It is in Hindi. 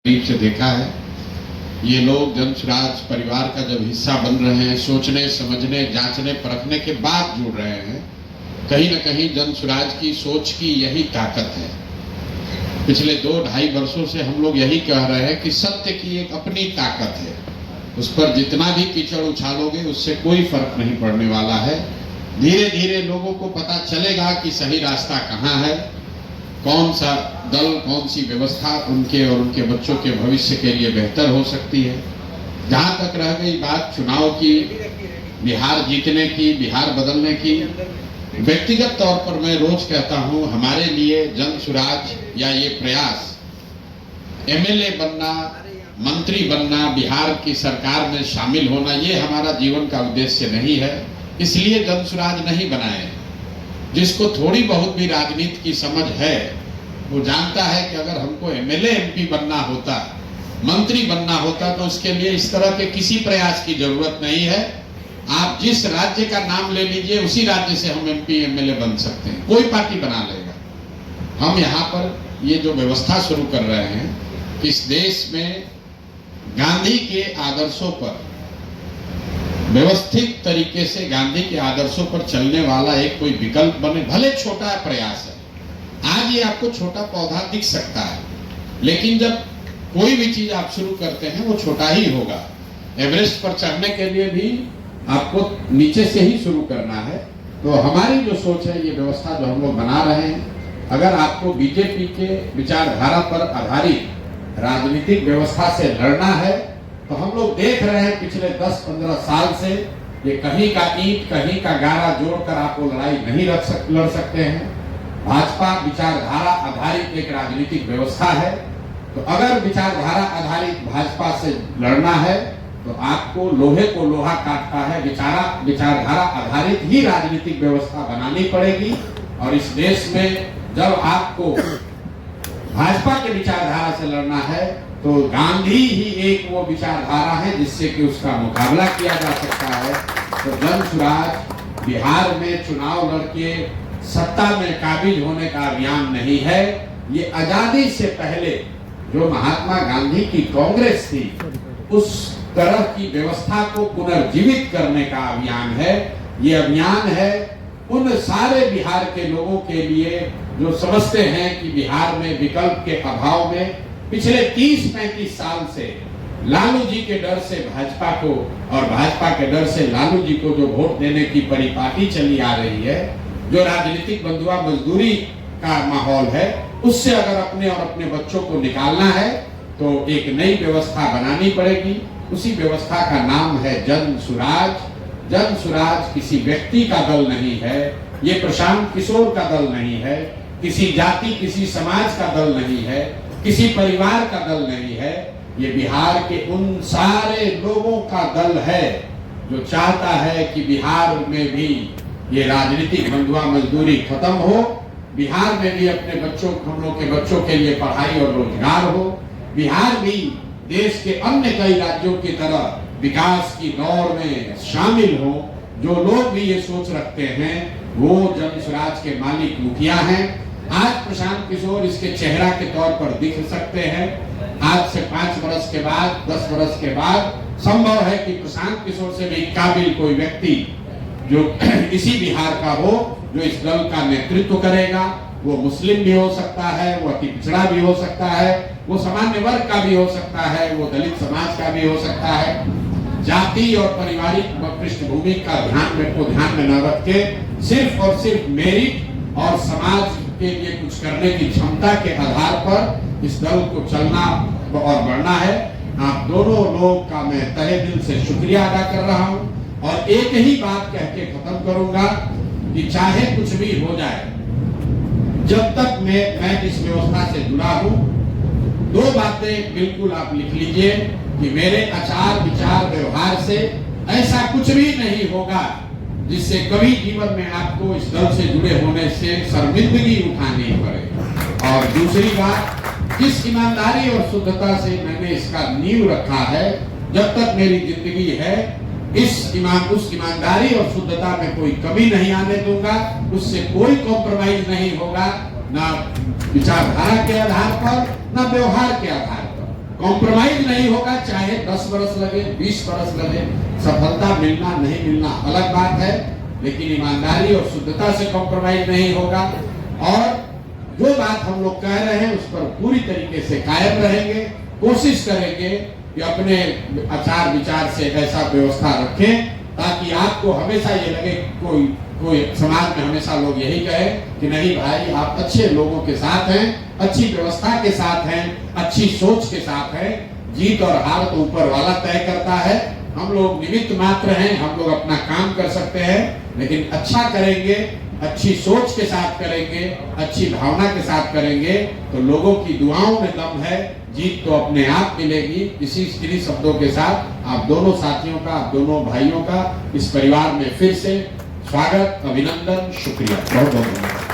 करीब से देखा है। ये लोग जन स्वराज परिवार का जब हिस्सा बन रहे हैं, सोचने समझने जांचने परखने के बाद जुड़ रहे हैं, कहीं न कहीं जन स्वराज की सोच की यही ताकत है। पिछले 2-2.5 वर्षों से हम लोग यही कह रहे हैं कि सत्य की एक अपनी ताकत है, उस पर जितना भी कीचड़ उछालोगे उससे कोई फर्क नहीं पड़ने वाला है। धीरे धीरे लोगों को पता चलेगा कि सही रास्ता कहाँ है, कौन सा दल, कौन सी व्यवस्था उनके और उनके बच्चों के भविष्य के लिए बेहतर हो सकती है। जहाँ तक रह गई बात चुनाव की, बिहार जीतने की, बिहार बदलने की, व्यक्तिगत तौर पर मैं रोज कहता हूँ, हमारे लिए जन स्वराज या ये प्रयास एमएलए बनना, मंत्री बनना, बिहार की सरकार में शामिल होना, ये हमारा जीवन का उद्देश्य नहीं है। इसलिए जन स्वराज नहीं बनाए। जिसको थोड़ी बहुत भी राजनीति की समझ है वो जानता है कि अगर हमको एमएलए एमपी बनना होता, मंत्री बनना होता, तो उसके लिए इस तरह के किसी प्रयास की जरूरत नहीं है। आप जिस राज्य का नाम ले लीजिए, उसी राज्य से हम एमपी एमएलए बन सकते हैं, कोई पार्टी बना लेगा। हम यहाँ पर ये जो व्यवस्था शुरू कर रहे हैं, इस देश में गांधी के आदर्शों पर, व्यवस्थित तरीके से गांधी के आदर्शों पर चलने वाला एक कोई विकल्प बने, भले छोटा प्रयास है। आज ये आपको छोटा पौधा दिख सकता है, लेकिन जब कोई भी चीज आप शुरू करते हैं वो छोटा ही होगा। एवरेस्ट पर चढ़ने के लिए भी आपको नीचे से ही शुरू करना है। तो हमारी जो सोच है, ये व्यवस्था जो हम लोग बना रहे हैं, अगर आपको बीजेपी के विचारधारा पर आधारित राजनीतिक व्यवस्था से लड़ना है, तो हम लोग देख रहे हैं पिछले 10-15 साल से, ये कहीं का ईंट कहीं का गारा जोड़कर आप वो लड़ाई नहीं लड़ सकते हैं। भाजपा विचारधारा आधारित एक राजनीतिक व्यवस्था है, तो अगर विचारधारा आधारित भाजपा से लड़ना है तो आपको लोहे को लोहा काटता है, विचारधारा आधारित ही राजनीतिक व्यवस्था बनानी पड़ेगी। और इस देश में जब आपको भाजपा के विचारधारा से लड़ना है, तो गांधी ही एक वो विचारधारा है जिससे कि उसका मुकाबला किया जा सकता है। तो जन स्वराज बिहार में चुनाव लड़के सत्ता में काबिज होने का अभियान नहीं है। ये आजादी से पहले जो महात्मा गांधी की कांग्रेस थी, उस तरह की व्यवस्था को पुनर्जीवित करने का अभियान है। ये अभियान है उन सारे बिहार के लोगों के लिए जो समझते हैं कि बिहार में विकल्प के अभाव में पिछले 30-35 साल से लालू जी के डर से भाजपा को और भाजपा के डर से लालू जी को जो वोट देने की परिपाटी चली आ रही है, जो राजनीतिक बंधुआ मजदूरी का माहौल है, उससे अगर अपने और अपने बच्चों को निकालना है तो एक नई व्यवस्था बनानी पड़ेगी। उसी व्यवस्था का नाम है जन स्वराज। जन स्वराज किसी व्यक्ति का दल नहीं है, ये प्रशांत किशोर का दल नहीं है, किसी जाति किसी समाज का दल नहीं है, किसी परिवार का दल नहीं है। ये बिहार के उन सारे लोगों का दल है जो चाहता है कि बिहार में भी ये राजनीतिक बंधुआ मजदूरी खत्म हो, बिहार में भी अपने बच्चों, हम लोग के बच्चों के लिए पढ़ाई और रोजगार हो, बिहार भी देश के अन्य कई राज्यों की तरह विकास की दौड़ में शामिल हो। जो लोग भी ये सोच रखते हैं वो जन स्वराज के मालिक मुखिया हैं। आज प्रशांत किशोर इसके चेहरा के तौर पर दिख सकते हैं। आज से 5 वर्ष के बाद, 10 वर्ष के बाद संभव है कि प्रशांत किशोर से भी काबिल कोई व्यक्ति जो इसी बिहार का हो, जो इस दल का नेतृत्व करेगा। वो मुस्लिम भी हो सकता है, वो अति पिछड़ा भी हो सकता है, वो सामान्य वर्ग का भी हो सकता है, वो दलित समाज का भी हो सकता है। जाति और पारिवारिक पृष्ठभूमि का ध्यान में न रख के सिर्फ और सिर्फ मेरिट और समाज के लिए कुछ करने की क्षमता के आधार पर इस दल को चलना और बढ़ना है। आप दोनों लोग का मैं तहे दिल से शुक्रिया अदा कर रहा हूं और एक ही बात कह के खत्म करूंगा कि चाहे कुछ भी हो जाए, जब तक मैं इस व्यवस्था से जुड़ा हूं, 2 बातें बिल्कुल आप लिख लीजिए कि मेरे आचार विचार व्यवहार से ऐसा कुछ भी नहीं होगा जिससे कभी जीवन में आपको इस दल से जुड़े होने से शर्मिंदगी उठानी पड़े। और दूसरी बात, जिस ईमानदारी और शुद्धता से मैंने इसका नींव रखा है, जब तक मेरी जिंदगी है, उस ईमानदारी और शुद्धता में कोई कमी नहीं आने दूंगा। उससे कोई कॉम्प्रोमाइज नहीं होगा, ना विचारधारा के आधार पर, ना व्यवहार के आधार पर। कॉम्प्रोमाइज नहीं होगा, चाहे 10 बरस लगे, 20 बरस लगे, सफलता मिलना नहीं मिलना अलग बात है, लेकिन ईमानदारी और शुद्धता से कॉम्प्रोमाइज नहीं होगा। और जो बात हम लोग कह रहे हैं उस पर पूरी तरीके से कायम रहेंगे, कोशिश करेंगे कि अपने आचार विचार से ऐसा व्यवस्था रखें ताकि आपको हमेशा ये लगे, कोई समाज में हमेशा लोग यही कहे कि नहीं भाई आप अच्छे लोगों के साथ हैं, अच्छी व्यवस्था के साथ हैं, अच्छी सोच के साथ हैं। जीत और हार तो ऊपर वाला तय करता है, हम लोग निमित्त मात्र हैं, हम लोग अपना काम कर सकते हैं, लेकिन अच्छा करेंगे, अच्छी सोच के साथ करेंगे, अच्छी भावना के साथ करेंगे तो लोगों की दुआओं में दम है, जीत तो अपने आप मिलेगी। इन्हीं शब्दों के साथ आप दोनों साथियों का, आप दोनों भाइयों का इस परिवार में फिर से स्वागत, अभिनंदन, शुक्रिया, बहुत बहुत धन्यवाद।